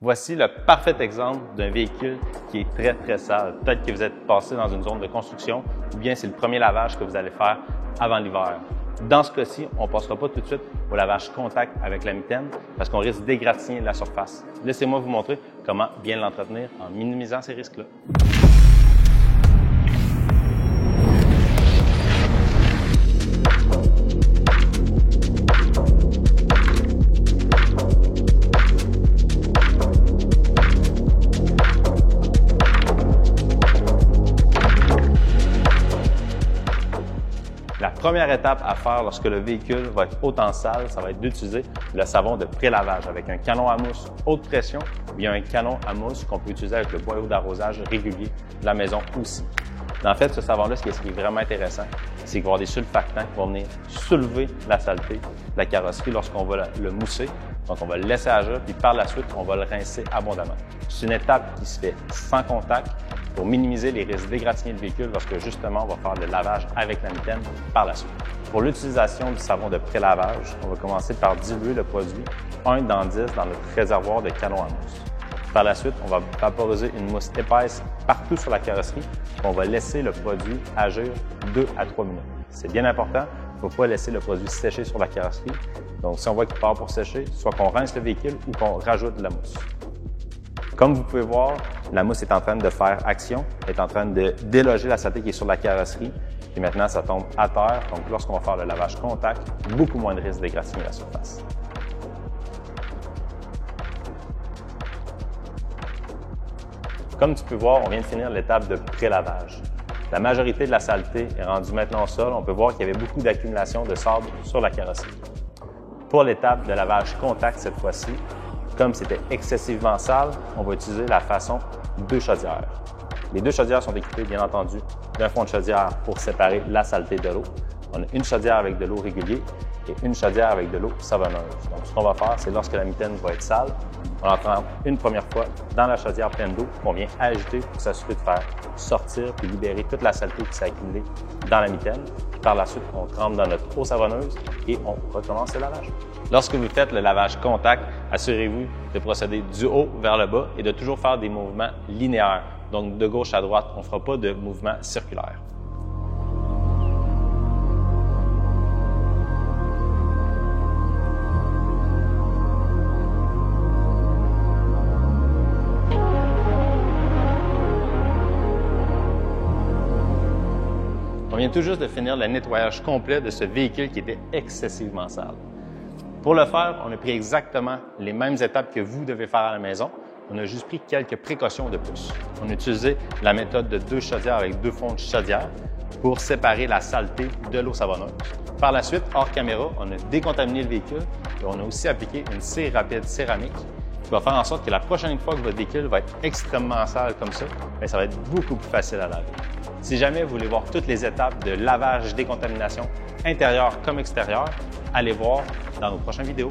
Voici le parfait exemple d'un véhicule qui est très sale. Peut-être que vous êtes passé dans une zone de construction ou bien c'est le premier lavage que vous allez faire avant l'hiver. Dans ce cas-ci, on ne passera pas tout de suite au lavage contact avec la mitaine parce qu'on risque d'égratigner la surface. Laissez-moi vous montrer comment bien l'entretenir en minimisant ces risques-là. La première étape à faire lorsque le véhicule va être autant sale, ça va être d'utiliser le savon de pré-lavage avec un canon à mousse haute pression ou bien un canon à mousse qu'on peut utiliser avec le boyau d'arrosage régulier de la maison aussi. En fait, ce savon-là, ce qui est vraiment intéressant, c'est qu'il va y avoir des sulfactants qui vont venir soulever la saleté de la carrosserie lorsqu'on va le mousser. Donc, on va le laisser agir, puis par la suite, on va le rincer abondamment. C'est une étape qui se fait sans contact pour minimiser les risques d'égratigner le véhicule lorsque justement on va faire le lavage avec la mitaine par la suite. Pour l'utilisation du savon de pré-lavage, on va commencer par diluer le produit 1 dans 10 dans notre réservoir de canon à mousse. Par la suite, on va vaporiser une mousse épaisse partout sur la carrosserie. On va laisser le produit agir 2 à 3 minutes. C'est bien important, il ne faut pas laisser le produit sécher sur la carrosserie. Donc, si on voit qu'il part pour sécher, soit qu'on rince le véhicule ou qu'on rajoute de la mousse. Comme vous pouvez voir, la mousse est en train de faire action, est en train de déloger la saleté qui est sur la carrosserie. Et maintenant, ça tombe à terre. Donc, lorsqu'on va faire le lavage contact, beaucoup moins de risque d'égratigner la surface. Comme tu peux voir, on vient de finir l'étape de pré-lavage. La majorité de la saleté est rendue maintenant au sol. On peut voir qu'il y avait beaucoup d'accumulation de sable sur la carrosserie. Pour l'étape de lavage contact cette fois-ci, comme c'était excessivement sale, on va utiliser la façon 2 chaudières. Les 2 chaudières sont équipées, bien entendu, d'un fond de chaudière pour séparer la saleté de l'eau. On a une chaudière avec de l'eau régulière et une chaudière avec de l'eau savonneuse. Donc, ce qu'on va faire, c'est lorsque la mitaine va être sale, on en prend une première fois dans la chaudière pleine d'eau qu'on vient agiter pour s'assurer de faire sortir puis libérer toute la saleté qui s'est accumulée dans la mitaine. Puis par la suite, on trempe dans notre eau savonneuse et on recommence le lavage. Lorsque vous faites le lavage contact, assurez-vous de procéder du haut vers le bas et de toujours faire des mouvements linéaires. Donc, de gauche à droite, on ne fera pas de mouvement circulaire. On vient tout juste de finir le nettoyage complet de ce véhicule qui était excessivement sale. Pour le faire, on a pris exactement les mêmes étapes que vous devez faire à la maison. On a juste pris quelques précautions de plus. On a utilisé la méthode de 2 chaudières avec 2 fonds de chaudière pour séparer la saleté de l'eau savonneuse. Par la suite, hors caméra, on a décontaminé le véhicule et on a aussi appliqué une cire rapide céramique qui va faire en sorte que la prochaine fois que votre véhicule va être extrêmement sale comme ça, ça va être beaucoup plus facile à laver. Si jamais vous voulez voir toutes les étapes de lavage, décontamination, intérieur comme extérieur, allez voir dans nos prochaines vidéos.